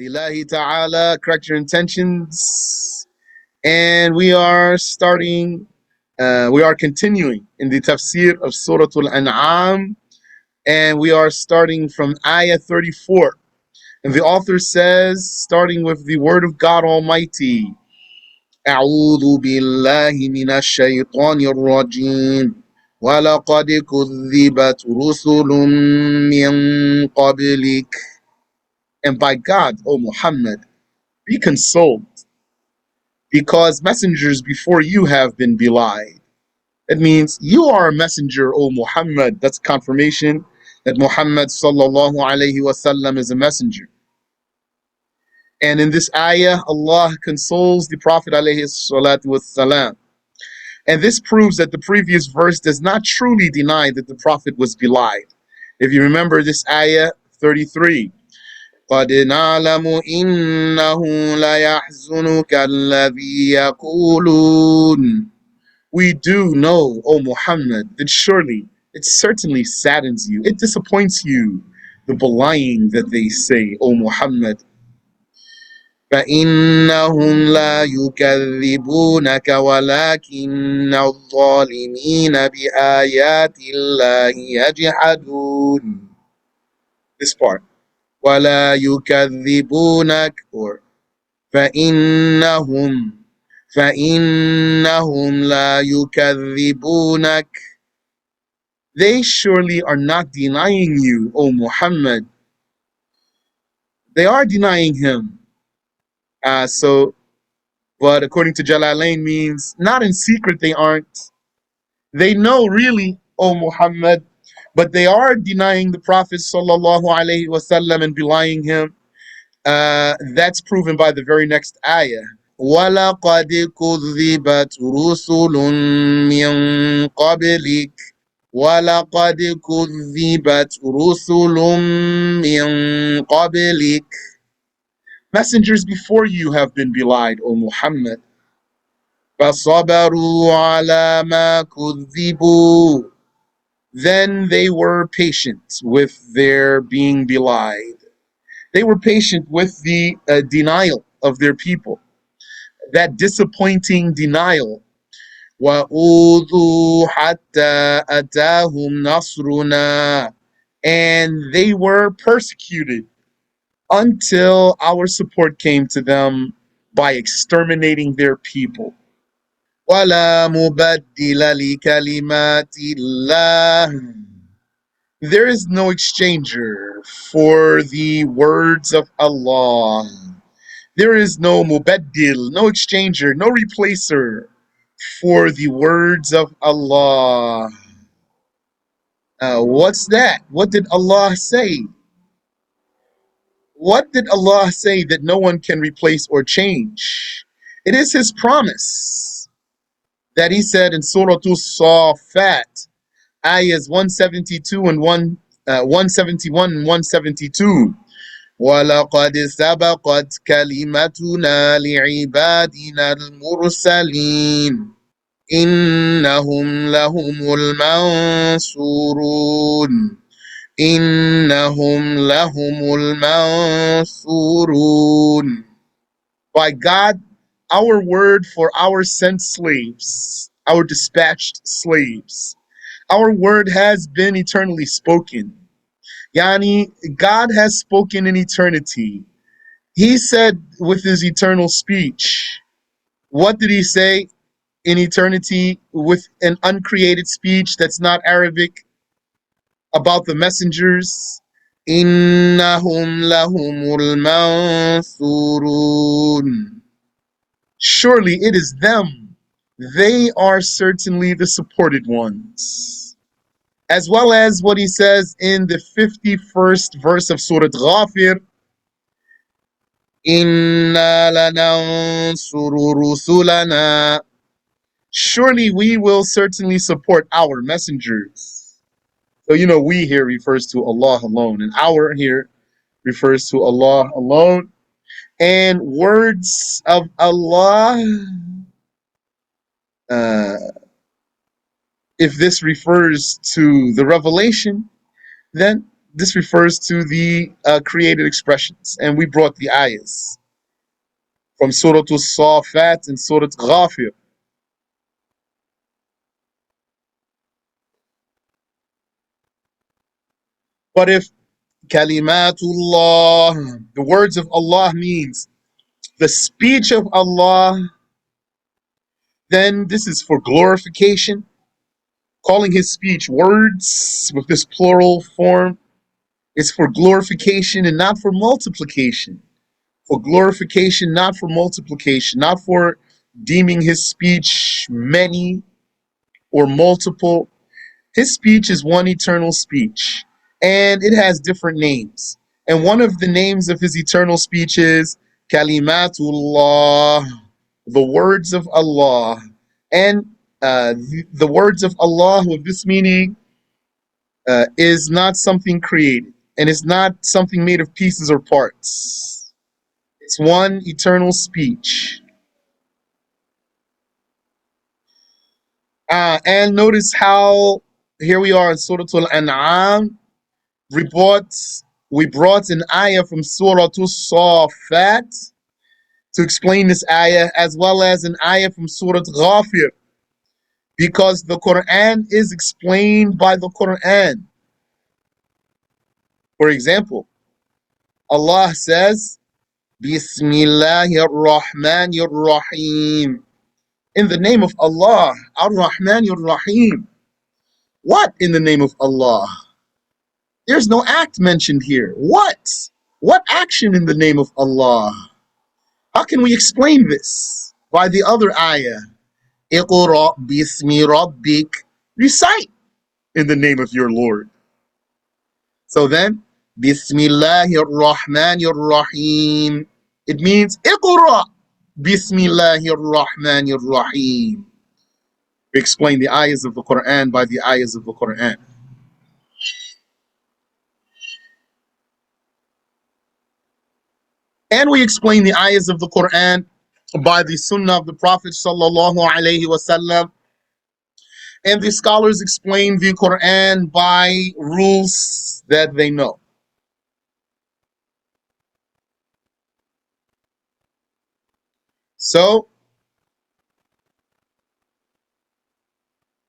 Lillahi ta'ala, correct your intentions. And we are continuing in the tafsir of Surat al-An'am, and we are starting from ayah 34. And the author says, starting with the word of God Almighty, أعوذ بالله من الشيطان الرجيم ولقد كذبت رسل من قبلك. And by God, O Muhammad, be consoled, because messengers before you have been belied. It means you are a messenger, O Muhammad. That's confirmation that Muhammad sallallahu alayhi wasallam is a messenger. And in this ayah, Allah consoles the Prophet alayhi salatu wasalam. And this proves that the previous verse does not truly deny that the Prophet was belied. If you remember this ayah 33, قَدْ نَعْلَمُ إِنَّهُ لَيَحْزُنُكَ الَّذِي يَقُولُونَ. We do know, O Muhammad, that surely, it certainly saddens you, it disappoints you, the belying that they say, O Muhammad. فَإِنَّهُمْ لَا يُكَذِّبُونَكَ وَلَكِنَّ الظَّالِمِينَ بِآيَاتِ اللَّهِ يَجْحَدُونَ. This part. وَلَا يُكَذِّبُونَكَ, or فَإِنَّهُمْ لَا يُكَذِّبُونَكَ. They surely are not denying you, O Muhammad. They are denying him. But according to Jalalain means not in secret they aren't. They know really, O Muhammad, but they are denying the Prophet sallallahu alaihi wasallam and belying him. That's proven by the very next ayah. وَلَقَدْ كُذِّبَتْ رُسُلٌ مِّن قَبْلِكَ وَلَقَدْ كُذِّبَتْ رُسُلٌ مِّن قَبْلِكَ. Messengers before you have been belied, O Muhammad. فَصَبَرُوا عَلَى مَا كُذِّبُوا. Then they were patient with their being belied. They were patient with the denial of their people, that disappointing denial. وَأُوذُوا حَتَّى أَتَاهُمْ نَصْرُنَا. And they were persecuted until our support came to them by exterminating their people. وَلَا مُبَدِّلَ لِكَلِمَاتِ اللَّهِ. There is no exchanger for the words of Allah. There is no mubaddil, no exchanger, no replacer for the words of Allah. What's that? What did Allah say? What did Allah say that no one can replace or change? It is His promise that He said in Surah As-Saffat, ayahs 172 and 171 and 172. وَلَقَدْ سَبَقَتْ كَلِمَتُنَا لِعِبَادِنَا الْمُرْسَلِينَ إِنَّهُمْ لَهُمُ الْمَنْصُورُونَ. إِنَّهُمْ لَهُمُ الْمَنْصُورُونَ. By God, our word for our sent slaves, our dispatched slaves, our word has been eternally spoken. Yani, God has spoken in eternity. He said with his eternal speech. What did he say in eternity with an uncreated speech that's not Arabic about the messengers? Innahum lahumul mansurun. Surely it is them. They are certainly the supported ones. As well as what he says in the 51st verse of Surat Ghafir, Inna lanansuru rusulana. Surely we will certainly support our messengers. So we here refers to Allah alone, and our here refers to Allah alone. And words of Allah, if this refers to the revelation, then this refers to the created expressions. And we brought the ayahs from Surat al-Safat and Surat Ghafir. But if Kalimatullah, the words of Allah means the speech of Allah, then this is for glorification, calling his speech words with this plural form. It's for glorification and not for multiplication. For glorification, not for multiplication, not for deeming his speech many or multiple. His speech is one eternal speech, and it has different names. And one of the names of his eternal speech is Kalimatullah, the words of Allah. And the words of Allah with this meaning is not something created, and it's not something made of pieces or parts. It's one eternal speech. And notice how here we are in Surah Al-An'am. We brought an ayah from Surah Al-Safat to explain this ayah, as well as an ayah from Surah Ghafir, because the Quran is explained by the Quran. For example, Allah says, Bismillahir Rahmanir Rahim. In the name of Allah, Ar-Rahmanir Rahim. What in the name of Allah? There's no act mentioned here. What? What action in the name of Allah? How can we explain this? By the other ayah, Iqra bismi rabbik. Recite in the name of your Lord. So then, Bismillahir Rahmanir Rahim. It means Iqra Bismillahir Rahmanir Rahim. We explain the ayahs of the Quran by the ayahs of the Quran. And we explain the ayahs of the Quran by the Sunnah of the Prophet sallallahu alaihi wasallam. And the scholars explain the Quran by rules that they know. So,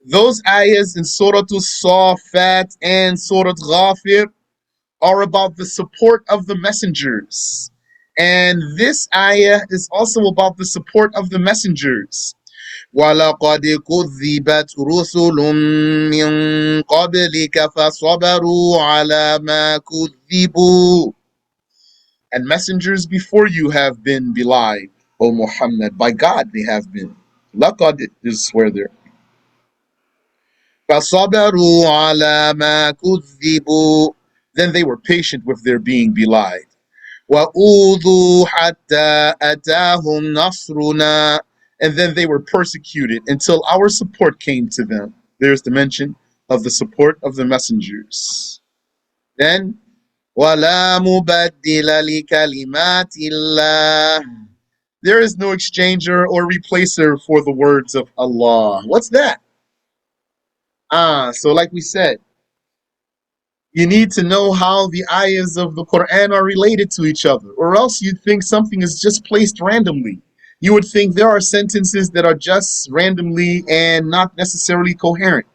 those ayahs in Surah Al-Safat and Surah Ghafir are about the support of the messengers. And this ayah is also about the support of the messengers. وَلَقَدْ كُذِّبَتْ رُسُلٌ مِّن قَبْلِكَ فَصَبَرُوا عَلَى مَا كُذِّبُوا. And messengers before you have been belied, O Muhammad. By God they have been. لَقَدْ is swear there. فَصَبَرُوا عَلَى مَا كُذِّبُوا. Then they were patient with their being belied. وَأُوذُوا حَتَّى أَتَاهُمْ نَصْرُنَا. And then they were persecuted until our support came to them. There's the mention of the support of the messengers. Then, وَلَا مُبَدِّلَ لِكَلِمَاتِ اللَّهِ. There is no exchanger or replacer for the words of Allah. What's that? So like we said, you need to know how the ayahs of the Quran are related to each other, or else you'd think something is just placed randomly. You would think there are sentences that are just randomly and not necessarily coherent,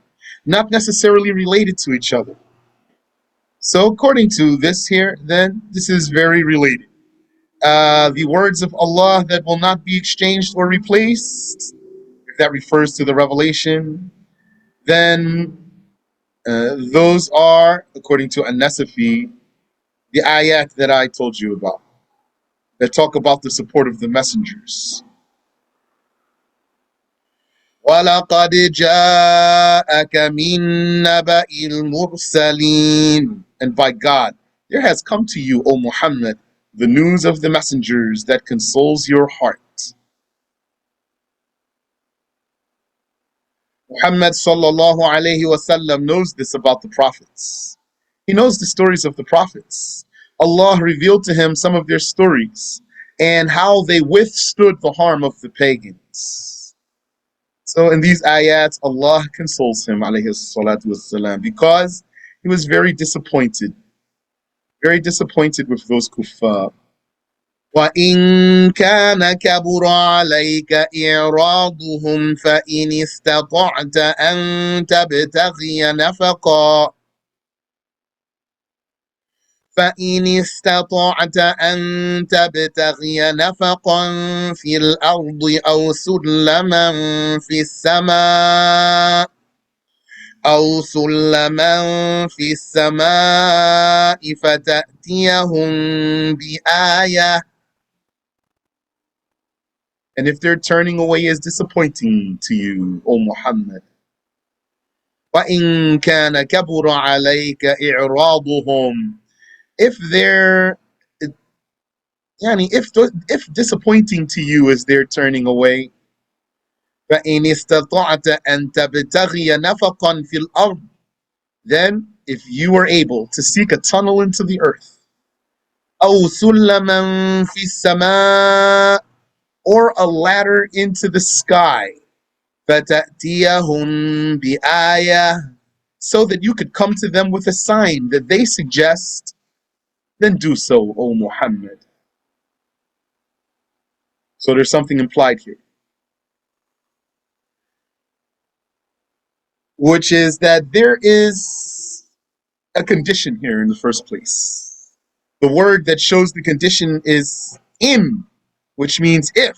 not necessarily related to each other. So according to this here, then, this is very related. The words of Allah that will not be exchanged or replaced, if that refers to the revelation, then those are, according to An-Nasafi, the ayat that I told you about, that talk about the support of the messengers. وَلَقَدْ جَاءَكَ مِن نَّبَإِ الْمُرْسَلِينَ. And by God, there has come to you, O Muhammad, the news of the messengers that consoles your heart. Muhammad sallallahu alayhi wasallam knows this about the prophets. He knows the stories of the prophets. Allah revealed to him some of their stories and how they withstood the harm of the pagans. So in these ayats, Allah consoles him alayhi salatu wasalam, because he was very disappointed Very disappointed with those kuffar. وَإِن كَانَ كَبُرَ عَلَيْكَ إِعْرَاضُهُمْ فَإِنِ اسْتَطَعْتَ أَن تَبْتَغِيَ نَفَقًا في الأرض أو سلما في السماء فتأتيهم بآية. And if their turning away is disappointing to you, O Muhammad, وَإِن كَانَ كَبُرَ عَلَيْكَ إِعْرَاضُهُمْ, if disappointing to you is their turning away, فَإِنِ اسْتَطَعْتَ أَن تَبْتَغِيَ نَفَقًا فِي الْأَرْضِ, then if you are able to seek a tunnel into the earth, أَوْ سُلَّمًا فِي السَّمَاءِ, or a ladder into the sky, فَتَأْتِيَهُمْ بِآيَةٍ, so that you could come to them with a sign that they suggest, then do so, O Muhammad. So there's something implied here, which is that there is a condition here in the first place. The word that shows the condition is in, which means if.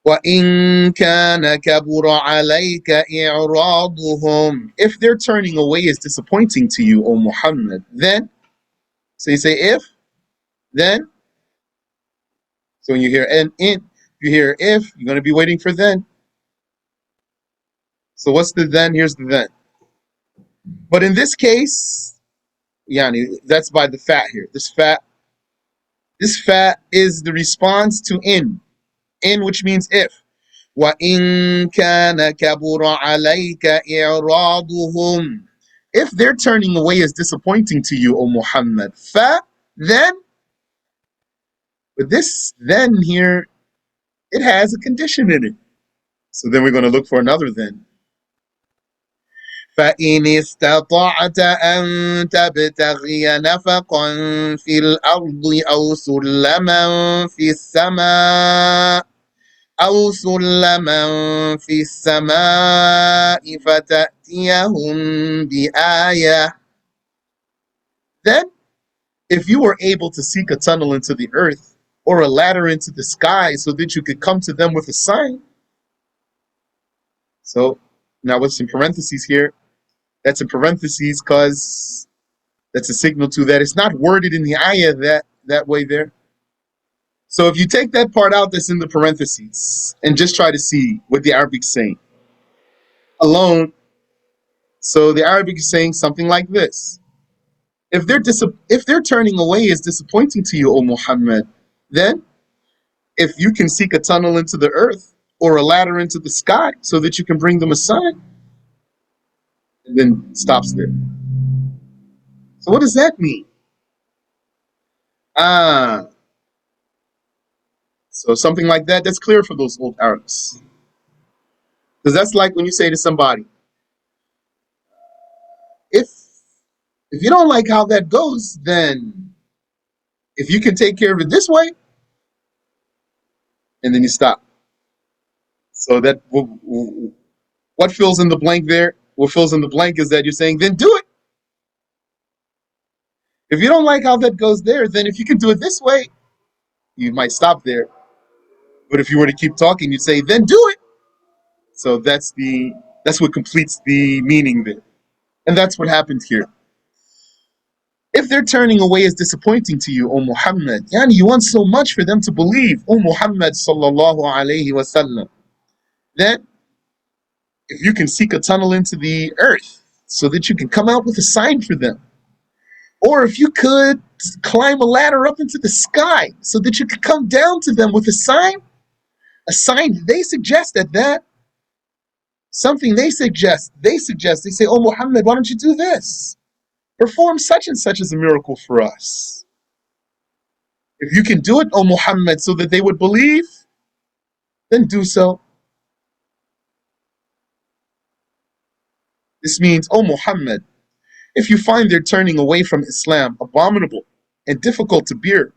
وَإِن كَانَ كَبُرَ عَلَيْكَ إِعْرَاضُهُمْ, if their turning away is disappointing to you, O Muhammad, then, so you say if, then, so when you hear in, you hear if, you're going to be waiting for then. So what's the then? Here's the then. But in this case, yani, that's by the fat here. This fat is the response to in, which means if. وَإِن كَانَ كَبُرَ عَلَيْكَ إِعْرَاضُهُمْ, if their turning away is disappointing to you, O Muhammad, then, but this then here, it has a condition in it. So then we're going to look for another then. فَإِنِ اسْتَطَعْتَ أَن تَبْتَغِيَ نَفَقًا فِي الْأَرْضِ أَوْ سُلَّمًا في السماء فتأتيهم بآية. Then, if you were able to seek a tunnel into the earth or a ladder into the sky so that you could come to them with a sign. So, now what's in parentheses here? That's in parentheses because that's a signal to that it's not worded in the ayah that way there. So if you take that part out that's in the parentheses and just try to see what the Arabic is saying alone, so the Arabic is saying something like this. If their turning away is disappointing to you, O Muhammad, then if you can seek a tunnel into the earth or a ladder into the sky so that you can bring them a sign, and then stops there. So what does that mean? So something like that, that's clear for those old Arabs. Because that's like when you say to somebody, if you don't like how that goes, then if you can take care of it this way, and then you stop. So that what fills in the blank there? What fills in the blank is that you're saying, then do it. If you don't like how that goes there, then if you can do it this way, you might stop there. But if you were to keep talking, you'd say, then do it. So that's what completes the meaning there. And that's what happened here. If their turning away is disappointing to you, O Muhammad, yani you want so much for them to believe, O Muhammad sallallahu alayhi wasallam, then if you can seek a tunnel into the earth so that you can come out with a sign for them, or if you could climb a ladder up into the sky so that you could come down to them with a sign they suggest that something they suggest, they say, oh Muhammad, why don't you do this? Perform such and such as a miracle for us. If you can do it, O Muhammad, so that they would believe, then do so. This means, O Muhammad, If you find their turning away from Islam abominable and difficult to bear,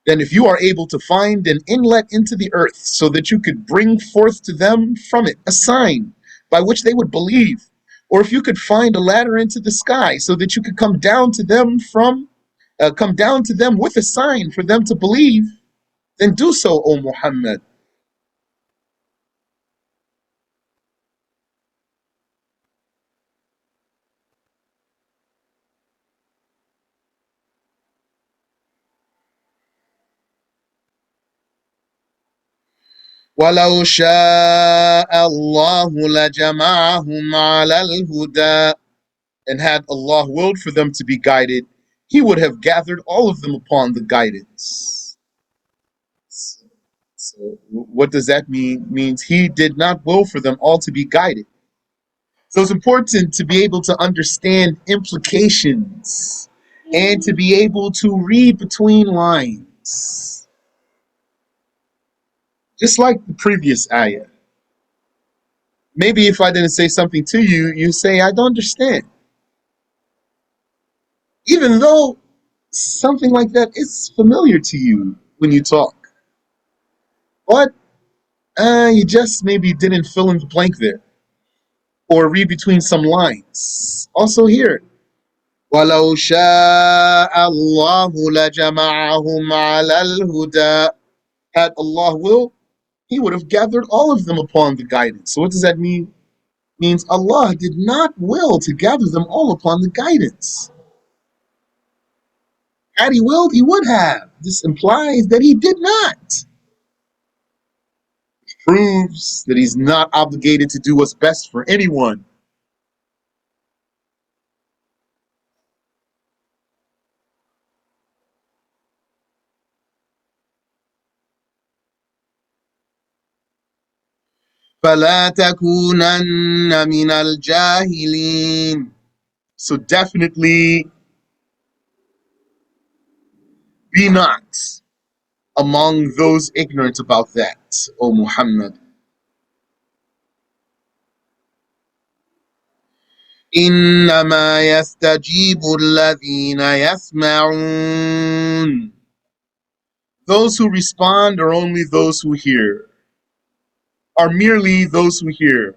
then if you are able to find an inlet into the earth so that you could bring forth to them from it a sign by which they would believe, or if you could find a ladder into the sky so that you could come down to them with a sign for them to believe, then do so, O Muhammad. وَلَوْ شَاءَ اللَّهُ لَجَمَعَهُمْ عَلَى الْهُدَى. And had Allah willed for them to be guided, He would have gathered all of them upon the guidance. So what does that mean? It means He did not will for them all to be guided. So it's important to be able to understand implications and to be able to read between lines. Just like the previous ayah. Maybe if I didn't say something to you, you say, I don't understand. Even though something like that is familiar to you when you talk. But you just maybe didn't fill in the blank there. Or read between some lines. Also here. وَلَوْ شَاءَ اللَّهُ لَجَمَعَهُمْ عَلَى الْهُدَى. Had Allah will, He would have gathered all of them upon the guidance. So what does that mean? It means Allah did not will to gather them all upon the guidance. Had He willed, He would have. This implies that He did not. It proves that He's not obligated to do what's best for anyone. فَلَا تَكُونَنَّ مِنَ الْجَاهِلِينَ. So definitely be not among those ignorant about that, O Muhammad. إِنَّمَا يَسْتَجِيبُ الَّذِينَ يَسْمَعُونَ. Those who respond are only those who hear, are merely those who hear.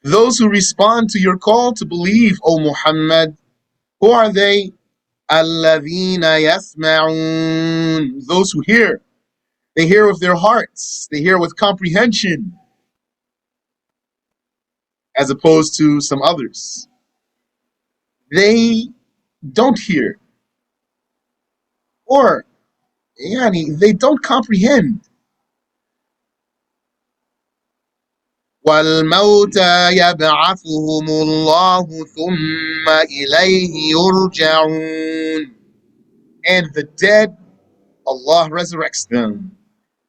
Those who respond to your call to believe, O Muhammad, who are they? الَّذِينَ يَسْمَعُونَ. Those who hear. They hear with their hearts. They hear with comprehension, as opposed to some others. They don't hear. Or, they don't comprehend. وَالْمَوْتَى يَبْعَثُهُمُ اللَّهُ ثُمَّ إِلَيْهِ يُرْجَعُونَ. And the dead, Allah resurrects them.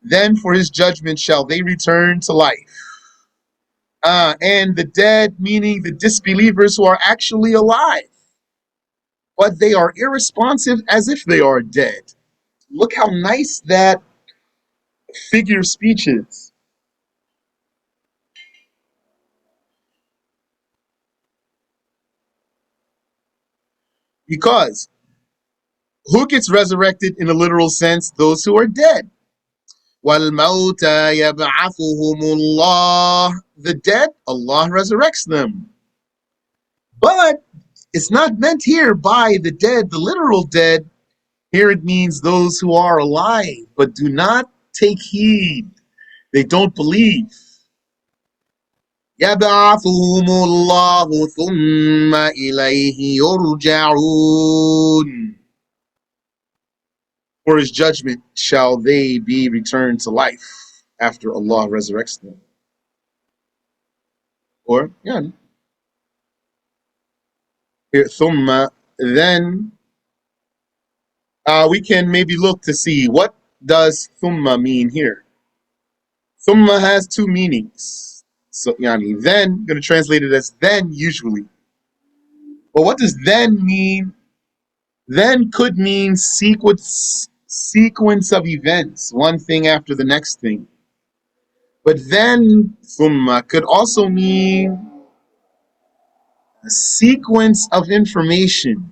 Then for His judgment shall they return to life. And the dead, meaning the disbelievers who are actually alive, but they are irresponsive as if they are dead. Look how nice that figure of speech is. Because who gets resurrected in a literal sense? Those who are dead. وَالْمَوْتَى يَبْعَثُهُمُ اللَّهُ. The dead, Allah resurrects them. But it's not meant here by the dead, the literal dead. Here it means those who are alive, but do not take heed. They don't believe. يَبْعَثُهُمُ اللَّهُ ثُمَّ إِلَيْهِ يُرْجَعُونَ. For His judgment shall they be returned to life after Allah resurrects them. Or, here, ثُمَّ, then we can maybe look to see what does thumma mean here. Thumma has two meanings. So, then, I'm going to translate it as then usually. But what does then mean? Then could mean sequence of events, one thing after the next thing. But then thumma could also mean A sequence of information.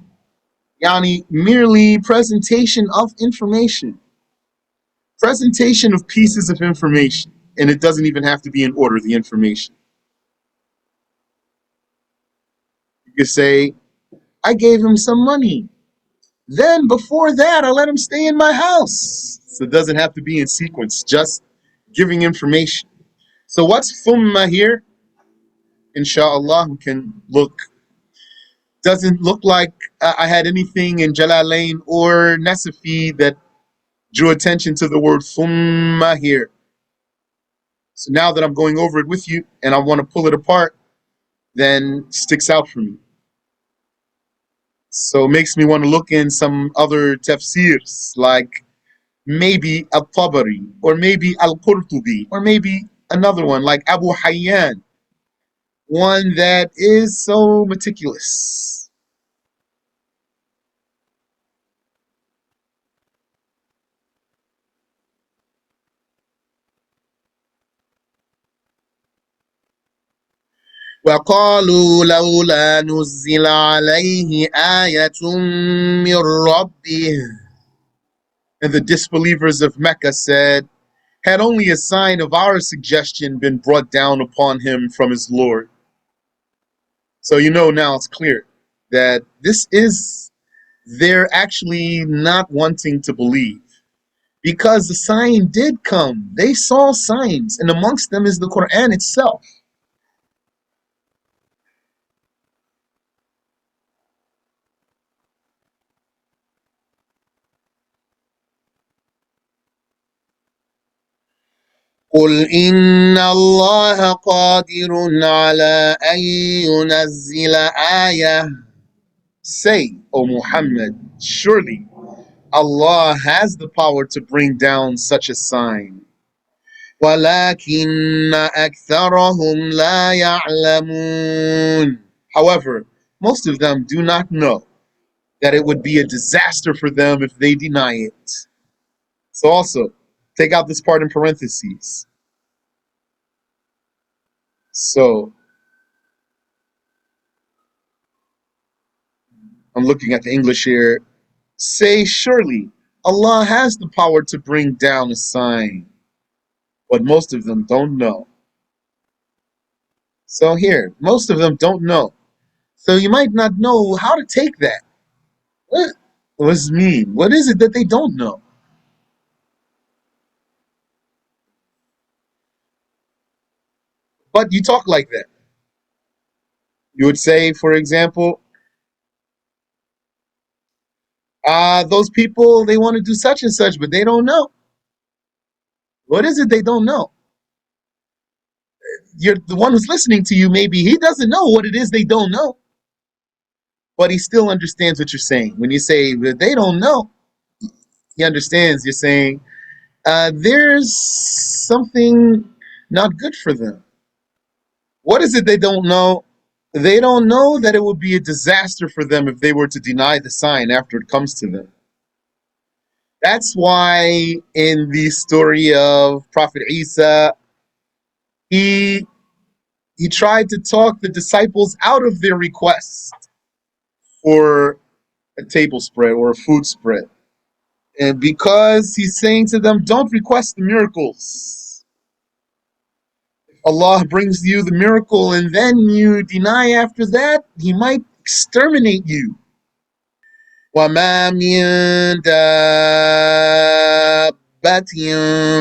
Yani merely presentation of information. Presentation of pieces of information. And it doesn't even have to be in order, the information. You could say, I gave him some money. Then before that, I let him stay in my house. So it doesn't have to be in sequence, just giving information. So what's thumma here? Inshallah, we can look. Doesn't look like I had anything in Jalalain or Nasafi that drew attention to the word thumma here. So now that I'm going over it with you and I want to pull it apart, then it sticks out for me. So it makes me want to look in some other tafsirs, like maybe Al-Tabari, or maybe Al-Qurtubi, or maybe another one like Abu Hayyan, one that is so meticulous. وقالوا لولا نزل عليه آية من ربه. And the disbelievers of Mecca said, had only a sign of our suggestion been brought down upon him from his Lord. So you know now it's clear that this is, they're actually not wanting to believe. Because the sign did come. They saw signs, and amongst them is the Quran itself. قل إن الله قادر على أن ينزل آية. Say, O Muhammad, surely Allah has the power to bring down such a sign. ولكن أكثرهم لا يعلمون. However, most of them do not know that it would be a disaster for them if they deny it. So also, take out this part in parentheses. So, I'm looking at the English here. Say, surely, Allah has the power to bring down a sign, but most of them don't know. So here, most of them don't know. So you might not know how to take that. What does it mean? What is it that they don't know? But you talk like that. You would say, for example, those people, they want to do such and such, but they don't know. What is it they don't know? You're the one who's listening to you, maybe he doesn't know what it is they don't know, but he still understands what you're saying. When you say they don't know, he understands. You're saying there's something not good for them. What is it they don't know? They don't know that it would be a disaster for them if they were to deny the sign after it comes to them. That's why in the story of Prophet Isa, he tried to talk the disciples out of their request for a table spread or a food spread. And because he's saying to them, don't request the miracles. If Allah brings you the miracle and then you deny after that, he might exterminate you. وَمَا مِن دَابَّةٍ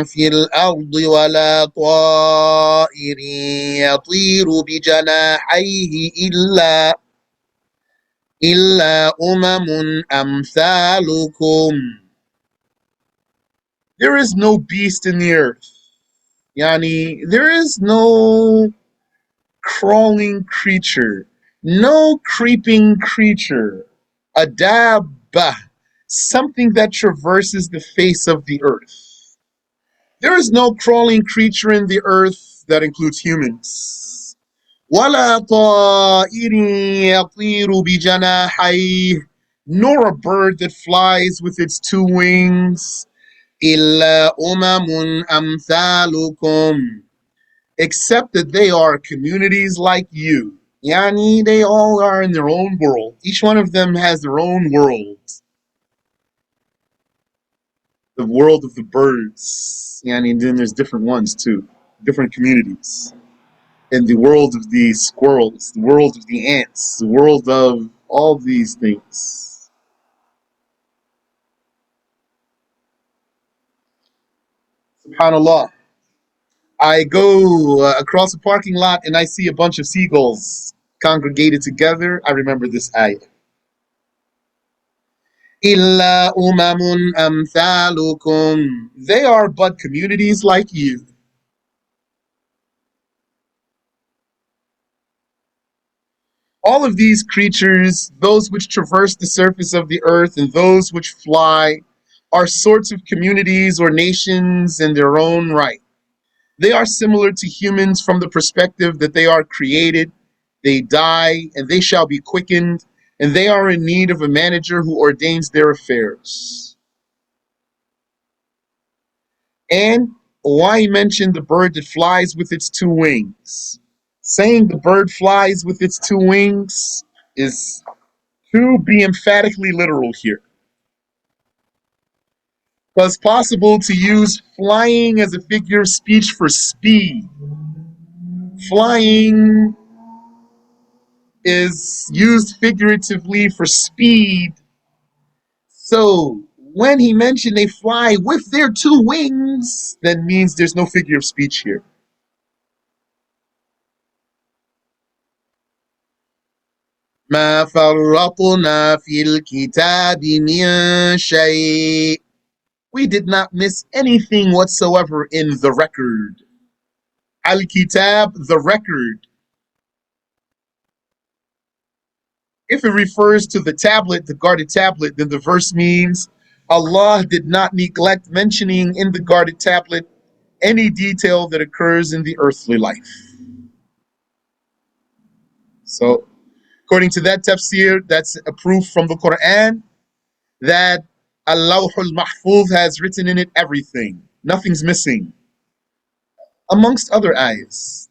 فِي الْأَرْضِ وَلَا طَائِرٍ يَطِيرُ بِجَنَاحَيْهِ إِلَّا أُمَمٌ أَمْثَالُكُمْ. There is no beast in the earth. Yani, there is no crawling creature, no creeping creature, a dabba, something that traverses the face of the earth. There is no crawling creature in the earth that includes humans. وَلَا طَائِرٍ يَطِيرُ بِجَنَاحَيْهِ, nor a bird that flies with its two wings. إِلَّا أُمَمٌ أَمْثَالُكُمْ, except that they are communities like you. Yani, they all are in their own world. Each one of them has their own world. The world of the birds. Yani, and then there's different ones too, different communities. And the world of the squirrels, the world of the ants, the world of all these things. SubhanAllah. I go across a parking lot and I see a bunch of seagulls congregated together. I remember this ayah. Illa umamun amthalukum. They are but communities like you. All of these creatures, those which traverse the surface of the earth and those which fly, are sorts of communities or nations in their own right. They are similar to humans from the perspective that they are created, they die, and they shall be quickened, and they are in need of a manager who ordains their affairs. And why mention the bird that flies with its two wings? Saying the bird flies with its two wings is to be emphatically literal here. But it's possible to use flying as a figure of speech for speed. Flying is used figuratively for speed. So when he mentioned they fly with their two wings, that means there's no figure of speech here. ما فرطنا في الكتاب من شيء. We did not miss anything whatsoever in the record. Al-Kitab, the record. If it refers to the tablet, the guarded tablet, then the verse means Allah did not neglect mentioning in the guarded tablet any detail that occurs in the earthly life. So, according to that tafsir, that's a proof from the Quran that Allah al-Mahfuz has written in it everything. Nothing's missing. Amongst other ayahs.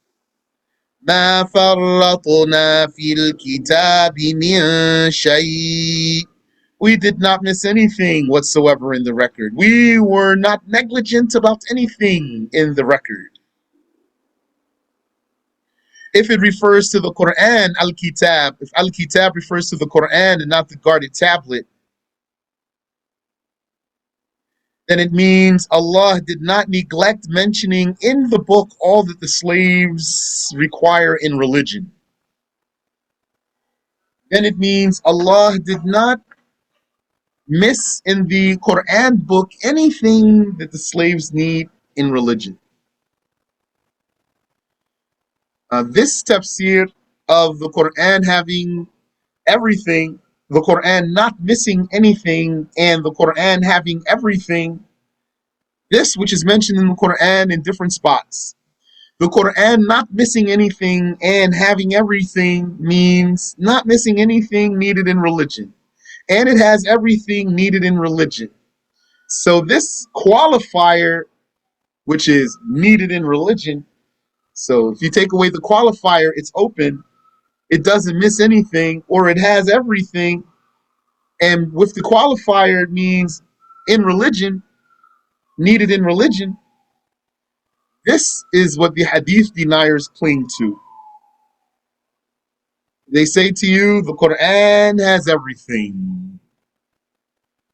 ما فرطنا في الكتاب من شيء. We did not miss anything whatsoever in the record. We were not negligent about anything in the record. If it refers to the Quran, Al-Kitab, if Al-Kitab refers to the Quran and not the guarded tablet, then it means Allah did not neglect mentioning in the book all that the slaves require in religion. Then it means Allah did not miss in the Quran book anything that the slaves need in religion. This tafsir of the Quran having everything, the Quran not missing anything, and the Quran having everything, this which is mentioned in the Quran in different spots. The Quran not missing anything and having everything means not missing anything needed in religion. And it has everything needed in religion. So this qualifier, which is needed in religion, so if you take away the qualifier, it's open. It doesn't miss anything, or it has everything. And with the qualifier, it means in religion, needed in religion. This is what the hadith deniers cling to. They say to you, the Quran has everything.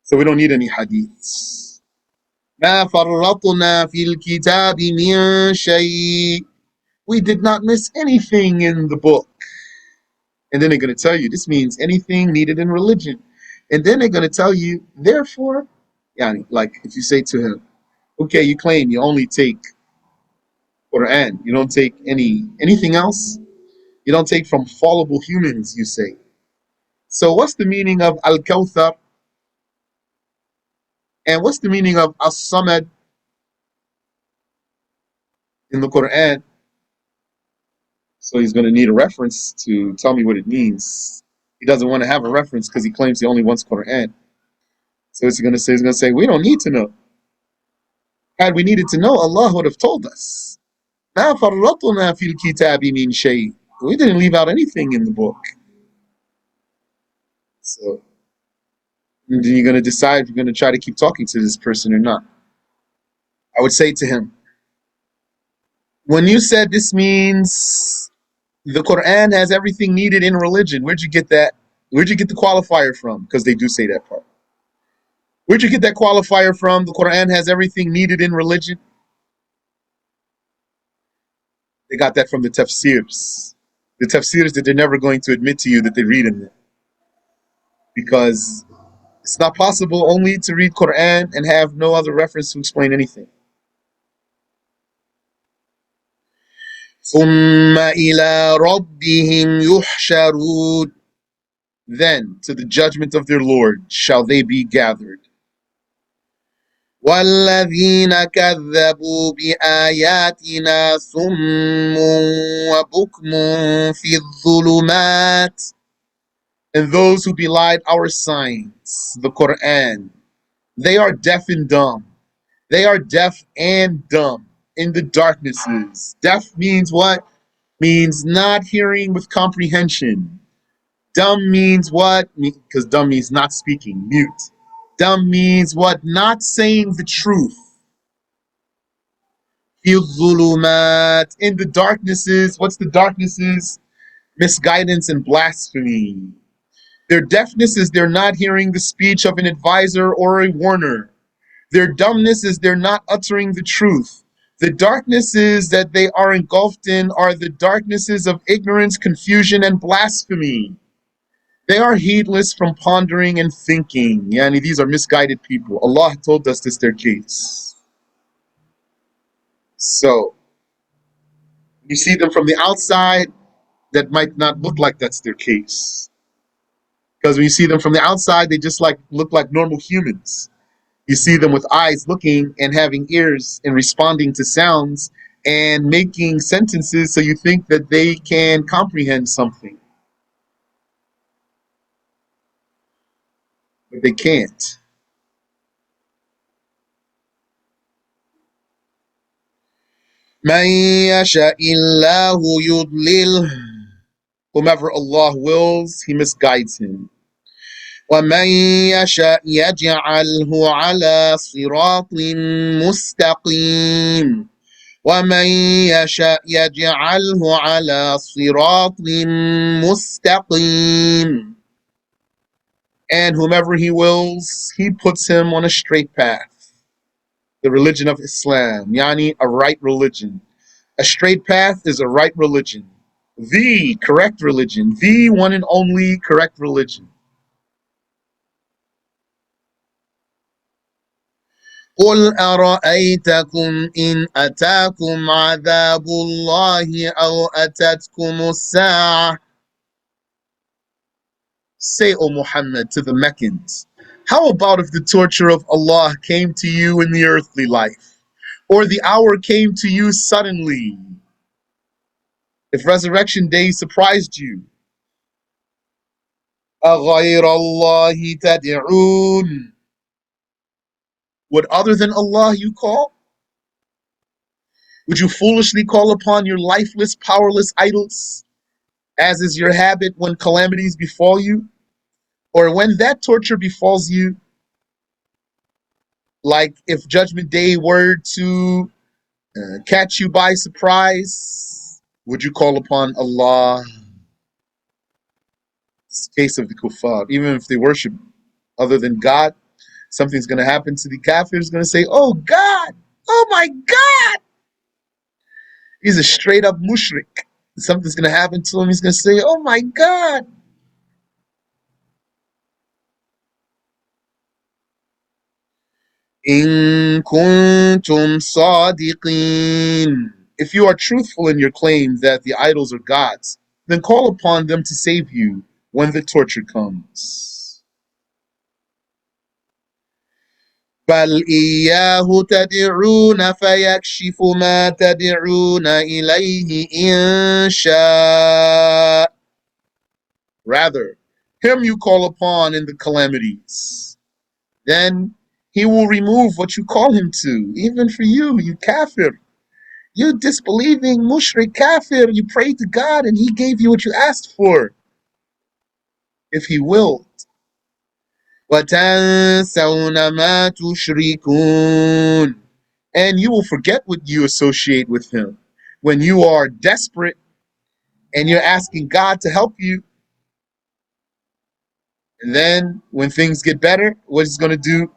So we don't need any hadiths. ما فرطنا في الكتاب من شيء. We did not miss anything in the book. And then they're going to tell you, this means anything needed in religion. And then they're going to tell you, therefore, yani, like if you say to him, okay, you claim you only take Quran, you don't take anything else, you don't take from fallible humans, you say. So what's the meaning of Al-Kawthar? And what's the meaning of As-Samad in the Quran? So he's going to need a reference to tell me what it means. He doesn't want to have a reference because he claims he only wants Quran. So he's going to say, we don't need to know. Had we needed to know, Allah would have told us. ما فرطنا في الكتاب من شيء. We didn't leave out anything in the book. So then you're going to decide if you're going to try to keep talking to this person or not. I would say to him, when you said this means the Quran has everything needed in religion, where'd you get that? Where'd you get the qualifier from? Because they do say that part. Where'd you get that qualifier from? The Quran has everything needed in religion. They got that from the Tafsirs. The Tafsirs that they're never going to admit to you that they read in them. Because it's not possible only to read Quran and have no other reference to explain anything. ثُمَّ إِلَىٰ رَبِّهِمْ يُحْشَرُونَ. Then to the judgment of their Lord shall they be gathered. وَالَّذِينَ كَذَّبُوا بِآيَاتِنَا صُمٌّ وَبُكْمٌ فِي الظُّلُمَاتِ. And those who belied our signs, the Quran, they are deaf and dumb. They are deaf and dumb in the darknesses. Deaf means what? Means not hearing with comprehension. Dumb means what? Because dumb means not speaking, mute. Dumb means what? Not saying the truth. In the darknesses, what's the darknesses? Misguidance and blasphemy. Their deafness is they're not hearing the speech of an advisor or a warner. Their dumbness is they're not uttering the truth. The darknesses that they are engulfed in are the darknesses of ignorance, confusion, and blasphemy. They are heedless from pondering and thinking. Yani, these are misguided people. Allah told us this is their case. So, you see them from the outside, that might not look like that's their case. Because when you see them from the outside, they just look like normal humans. You see them with eyes looking and having ears and responding to sounds and making sentences so you think that they can comprehend something. But they can't. مَن يَشَإِ اللَّهُ يُضْلِلْهُ. Whomever Allah wills, He misguides him. وَمَن يَشَأْ يَجْعَلْهُ عَلَى صِرَاطٍ مُسْتَقِيمٍ. وَمَن يَشَأْ يَجْعَلْهُ عَلَى صِرَاطٍ مُسْتَقِيمٍ. And whomever He wills, He puts him on a straight path. The religion of Islam, yani a right religion. A straight path is a right religion. The correct religion. The one and only correct religion. قُلْ أَرَأَيْتَكُمْ إِنْ أَتَاكُمْ عَذَابُ اللَّهِ أَوْ أَتَتْكُمُ السَّاعَةُ. Say, O Muhammad, to the Meccans, how about if the torture of Allah came to you in the earthly life, or the hour came to you suddenly? If resurrection day surprised you, أَغَيْرَ اللَّهِ تَدْعُونَ. Would other than Allah you call? Would you foolishly call upon your lifeless, powerless idols, as is your habit when calamities befall you? Or when that torture befalls you, like if Judgment Day were to catch you by surprise, would you call upon Allah? It's the case of the kuffar. Even if they worship other than God, something's going to happen to the kafir. Is going to say, oh God, oh my God. He's a straight up mushrik. Something's going to happen to him. He's going to say, oh my God. In kuntum sadiqin. If you are truthful in your claim that the idols are gods, then call upon them to save you when the torture comes. بَلْ إِيَّاهُ تَدْعُونَ فَيَكْشِفُ مَا تَدْعُونَ إِلَيْهِ إِن شَاءَ. Rather, Him you call upon in the calamities. Then He will remove what you call Him to, even for you, you kafir. You disbelieving mushrik kafir, you prayed to God and he gave you what you asked for, if he willed. وَتَنْسَوْنَ مَا تُشْرِكُونَ, and you will forget what you associate with him. When you are desperate and you're asking God to help you, and then when things get better, what he's going to do?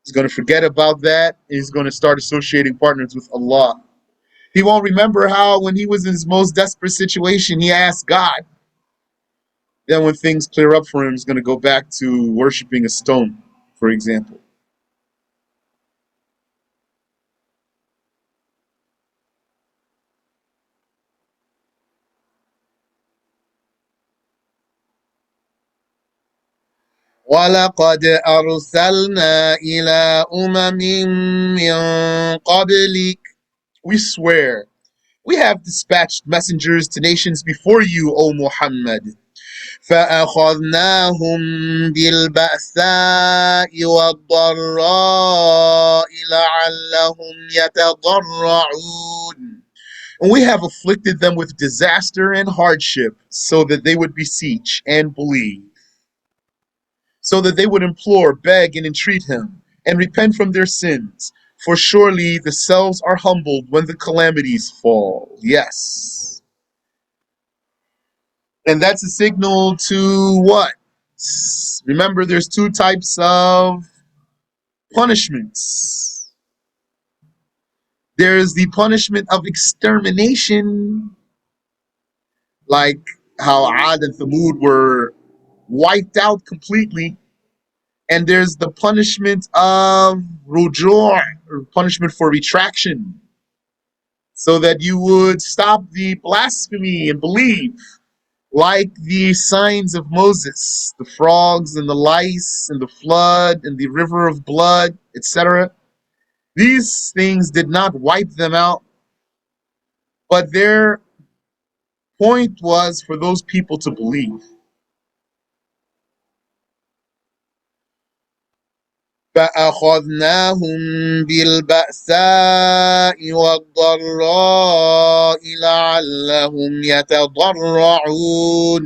He's going to forget about that. He's going to start associating partners with Allah. He won't remember how when he was in his most desperate situation, he asked God. Then when things clear up for him, he's going to go back to worshiping a stone, for example. وَلَقَدْ أَرْسَلْنَا إِلَىٰ أُمَمٍ مِّن قَبْلِكَ, we swear, we have dispatched messengers to nations before you, O Muhammad. فَأَخَذْنَاهُمْ بِالْبَأْسَاءِ وَالضَّرَّاءِ لَعَلَّهُمْ يَتَضَرَّعُونَ, and we have afflicted them with disaster and hardship so that they would beseech and believe, so that they would implore, beg, and entreat him, and repent from their sins. For surely the selves are humbled when the calamities fall. Yes. And that's a signal to what? Remember, there's two types of punishments. There's the punishment of extermination, like how Ad and Thamud were wiped out completely. And there's the punishment of rujur, or punishment for retraction, so that you would stop the blasphemy and believe, like the signs of Moses, the frogs and the lice and the flood and the river of blood, etc. These things did not wipe them out, but their point was for those people to believe. فَأَخَذْنَاهُمْ بِالْبَأْسَاءِ وَالضَّرَّاءِ لَعَلَّهُمْ يَتَضَرَّعُونَ,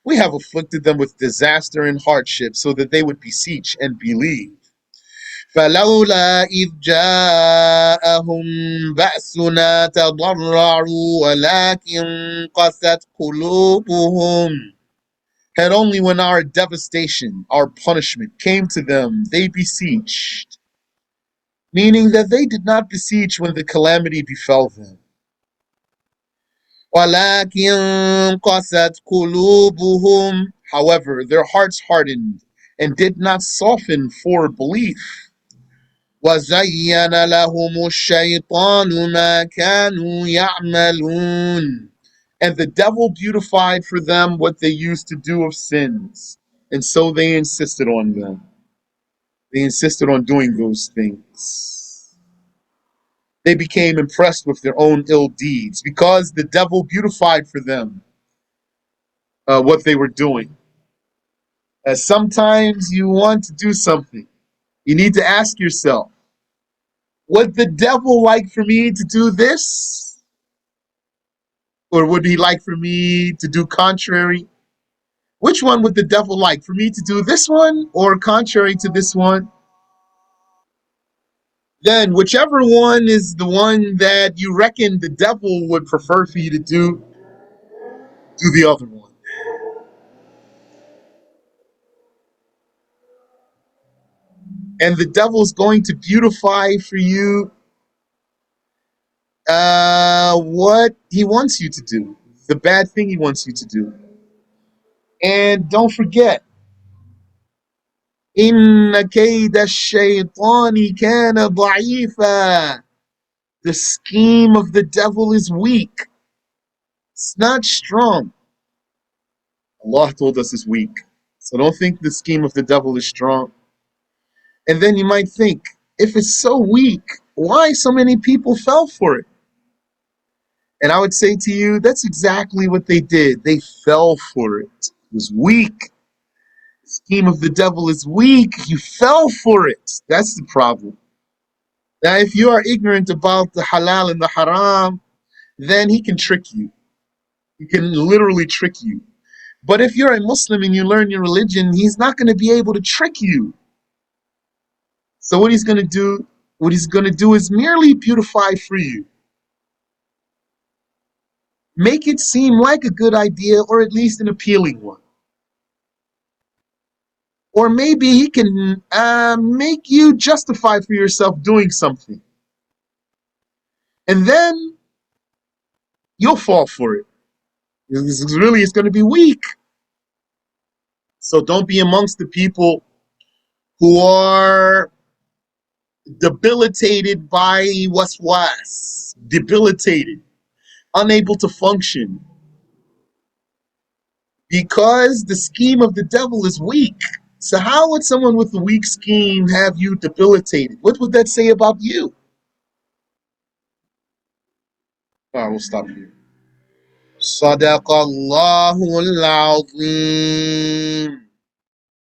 we have afflicted them with disaster and hardship so that they would beseech and believe. فَلَوْلَا إِذْ جَاءَهُمْ بَأْسُنَا تَضَرَّعُوا وَلَكِنْ قَسَتْ قُلُوبُهُمْ, had only when our devastation, our punishment came to them, they beseeched. Meaning that they did not beseech when the calamity befell them. وَلَكِنْ قَسَتْ قُلُوبُهُمْ, however, their hearts hardened and did not soften for belief. وَزَيَّنَ لَهُمُ الشَّيْطَانُ مَا كَانُوا يَعْمَلُونَ, and the devil beautified for them what they used to do of sins, and so they insisted on them. They insisted on doing those things. They became impressed with their own ill deeds because the devil beautified for them what they were doing. As sometimes you want to do something, you need to ask yourself, would the devil like for me to do this? Or would he like for me to do contrary? Which one would the devil like? For me to do this one or contrary to this one? Then whichever one is the one that you reckon the devil would prefer for you to do the other one. And the devil's going to beautify for you what he wants you to do, the bad thing he wants you to do. And don't forget, إِنَّ كَيْدَ الشَّيْطَانِ كَانَ ضَعِيفًا, the scheme of the devil is weak. It's not strong. Allah told us it's weak. So don't think the scheme of the devil is strong. And then you might think, if it's so weak, why so many people fell for it? And I would say to you, that's exactly what they did. They fell for it. It was weak. The scheme of the devil is weak. You fell for it. That's the problem. Now, if you are ignorant about the halal and the haram, then he can trick you. He can literally trick you. But if you're a Muslim and you learn your religion, he's not going to be able to trick you. So what he's going to do is merely beautify for you. Make it seem like a good idea or at least an appealing one. Or maybe he can make you justify for yourself doing something. And then you'll fall for it. It's going to be weak. So don't be amongst the people who are debilitated by waswas, debilitated, unable to function, because the scheme of the devil is weak. So how would someone with a weak scheme have you debilitated? What would that say about you? All right, we'll stop here. صدق الله العظيم.